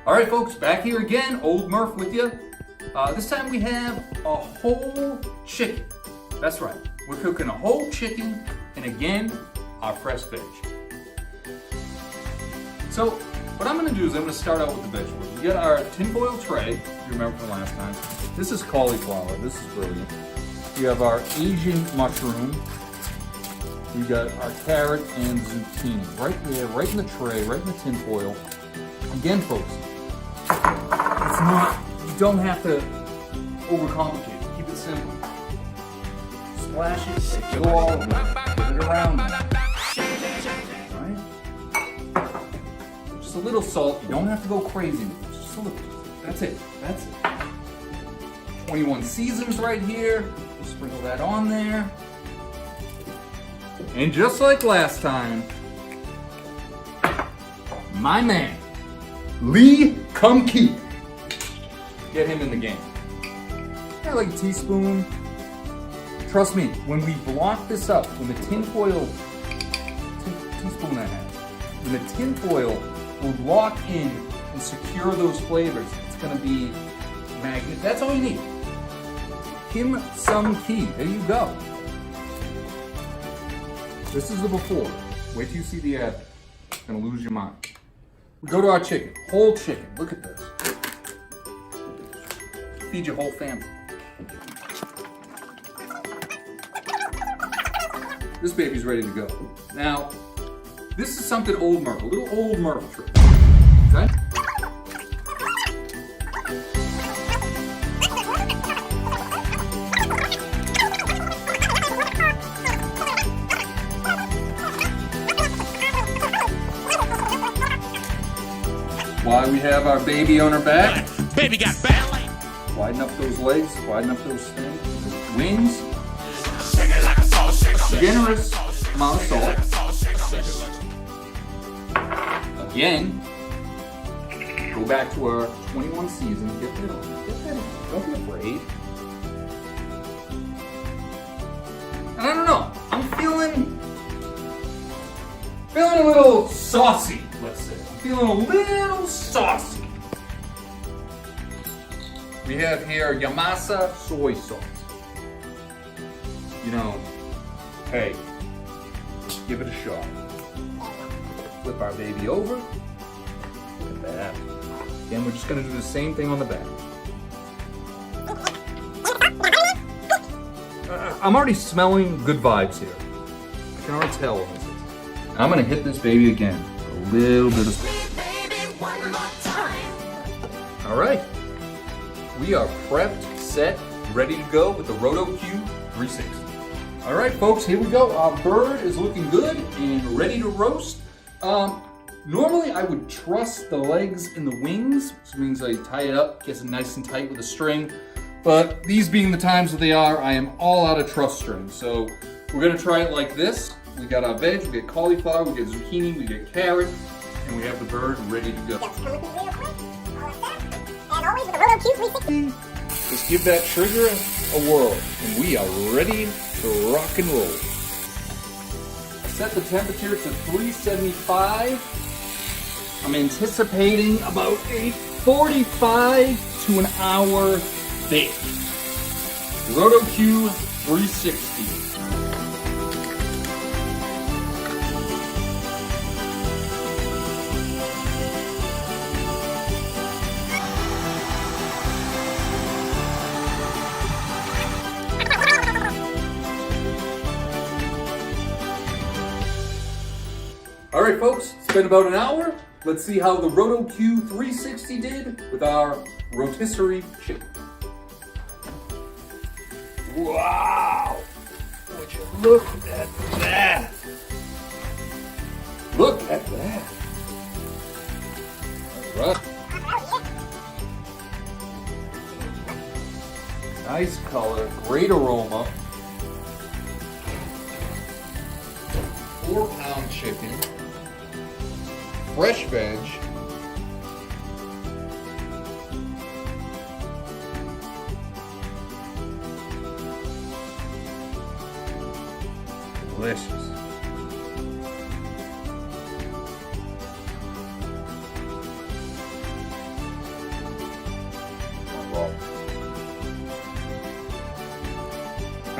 All right, folks, back here again, OlMurph with you. This time we have a whole chicken. That's right, we're cooking a whole chicken, and again, our fresh veg. So, what I'm gonna do is I'm gonna start out with the vegetables. We got our tinfoil tray, if you remember from last time. This is cauliflower, this is brilliant. We have our Asian mushroom. We got our carrot and zucchini right there, right in the tray, right in the tinfoil. Again, folks, it's not, you don't have to overcomplicate it. Keep it simple. Splash it, take it all, put it around. Right? Just a little salt. You don't have to go crazy with it. Just a little. That's it. That's it. 21 seasons right here. We'll sprinkle that on there. And just like last time, my man, Lee Kum-Kee. Get him in the game. Yeah, like a teaspoon. Trust me, when we block this up, when the tinfoil, teaspoon and a half, when the tinfoil will lock in and secure those flavors, it's gonna be magnificent. That's all you need. Kim-Sum-Kee, there you go. This is the before. Wait till you see the after. You're gonna lose your mind. We go to our chicken, whole chicken. Look at this. Feed your whole family. This baby's ready to go. Now, this is something OlMurph, a little OlMurph trick. Okay? Why we have our baby on our back? Baby got ballet. Widen up those legs, widen up those things. Wings. A generous amount of salt. Again, go back to our 21 season. Get that on. Get that on. Don't be afraid. And I don't know. I'm feeling a little saucy, let's say. I'm feeling a little saucy. We have here Yamasa soy sauce. You know, hey, give it a shot. Flip our baby over. Look at that. Then we're just gonna do the same thing on the back. I'm already smelling good vibes here. I can already tell. I'm gonna hit this baby again. A little bit of spice. All right. We are prepped, set, ready to go with the ROTO-Q 360. All right, folks, here we go. Our bird is looking good and ready to roast. Normally I would truss the legs and the wings, which means I tie it up, gets it nice and tight with a string. But these being the times that they are, I am all out of truss string. So we're gonna try it like this. We got our veg, we get cauliflower, we get zucchini, we get carrot, and we have the bird ready to go. And always with the ROTO-Q 360. Just give that trigger a whirl, and we are ready to rock and roll. Set the temperature to 375. I'm anticipating about a 45 to an hour bake. ROTO-Q 360. All right, folks, it's been about an hour. Let's see how the ROTO-Q 360 did with our rotisserie chicken. Wow! Would you look at that? Look at that. All right. Nice color, great aroma. 4-pound chicken. Fresh veg. Delicious.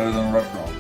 better than a restaurant.